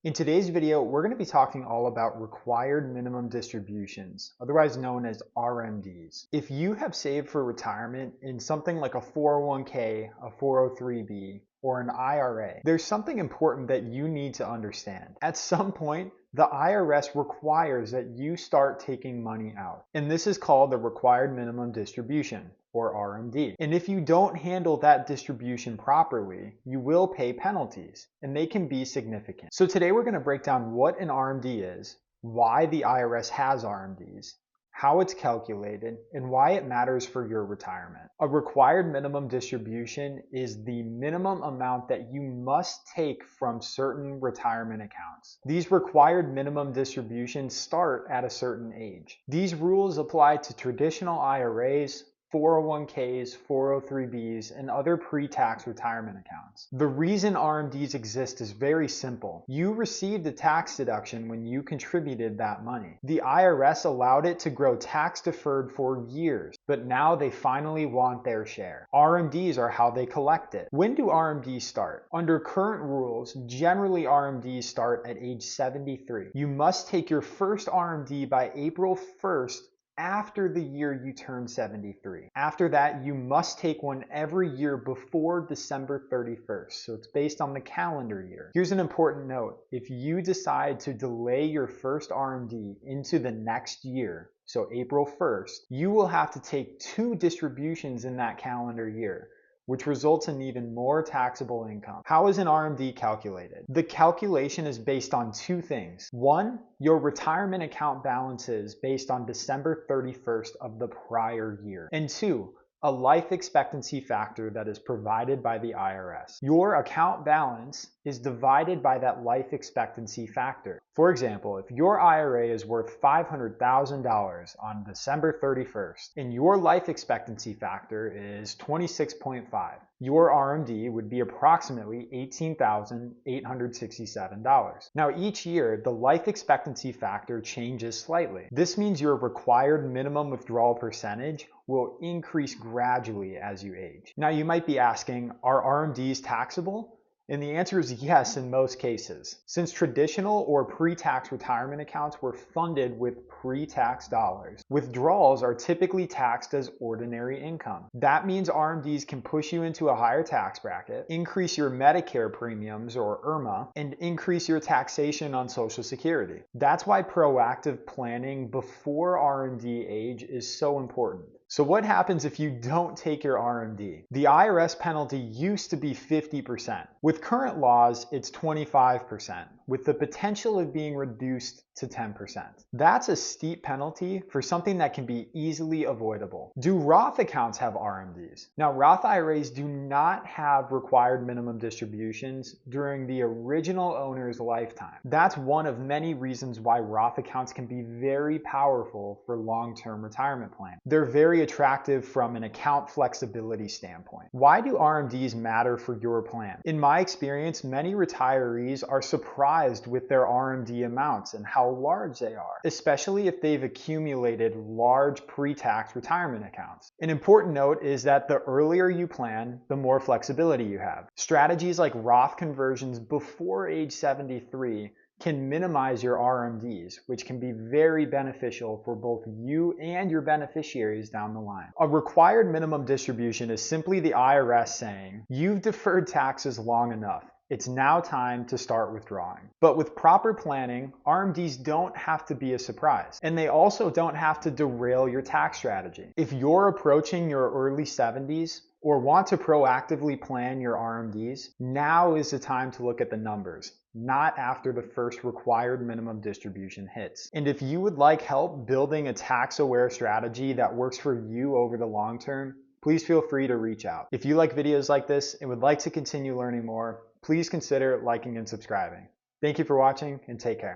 In today's video, we're going to be talking all about required minimum distributions, otherwise known as RMDs. If you have saved for retirement in something like a 401k, a 403b, or an IRA, there's something important that you need to understand. At some point, the IRS requires that you start taking money out, and this is called the required minimum distribution, or RMD. And if you don't handle that distribution properly, you will pay penalties, and they can be significant. So today we're going to break down what an RMD is, why the IRS has RMDs, how it's calculated, and why it matters for your retirement. A required minimum distribution is the minimum amount that you must take from certain retirement accounts. These required minimum distributions start at a certain age. These rules apply to traditional IRAs, 401ks, 403bs, and other pre-tax retirement accounts. The reason RMDs exist is very simple. You received a tax deduction when you contributed that money. The IRS allowed it to grow tax deferred for years, but now they finally want their share. RMDs are how they collect it. When do RMDs start? Under current rules, generally RMDs start at age 73. You must take your first RMD by April 1st after the year you turn 73. After that, you must take one every year before December 31st. So it's based on the calendar year. Here's an important note. If you decide to delay your first RMD into the next year, so April 1st, you will have to take 2 distributions in that calendar year, which results in even more taxable income. How is an RMD calculated? The calculation is based on 2 things. 1, your retirement account balances based on December 31st of the prior year. And 2, a life expectancy factor that is provided by the IRS. Your account balance is divided by that life expectancy factor. For example, if your IRA is worth $500,000 on December 31st and your life expectancy factor is 26.5, your RMD would be approximately $18,867. Now each year, the life expectancy factor changes slightly. This means your required minimum withdrawal percentage will increase gradually as you age. Now you might be asking, are RMDs taxable? And the answer is yes in most cases. Since traditional or pre-tax retirement accounts were funded with pre-tax dollars, withdrawals are typically taxed as ordinary income. That means RMDs can push you into a higher tax bracket, increase your Medicare premiums or IRMA, and increase your taxation on Social Security. That's why proactive planning before RMD age is so important. So what happens if you don't take your RMD? The IRS penalty used to be 50%. With current laws, it's 25%, with the potential of being reduced to 10%. That's a steep penalty for something that can be easily avoidable. Do Roth accounts have RMDs? Now, Roth IRAs do not have required minimum distributions during the original owner's lifetime. That's one of many reasons why Roth accounts can be very powerful for long-term retirement planning. They're very attractive from an account flexibility standpoint. Why do RMDs matter for your plan? In my experience, many retirees are surprised with their RMD amounts and how large they are, especially if they've accumulated large pre-tax retirement accounts. An important note is that the earlier you plan, the more flexibility you have. Strategies like Roth conversions before age 73 can minimize your RMDs, which can be very beneficial for both you and your beneficiaries down the line. A required minimum distribution is simply the IRS saying, you've deferred taxes long enough. It's now time to start withdrawing. But with proper planning, RMDs don't have to be a surprise, and they also don't have to derail your tax strategy. If you're approaching your early 70s, or want to proactively plan your RMDs, now is the time to look at the numbers, not after the first required minimum distribution hits. And if you would like help building a tax-aware strategy that works for you over the long term, please feel free to reach out. If you like videos like this and would like to continue learning more, please consider liking and subscribing. Thank you for watching and take care.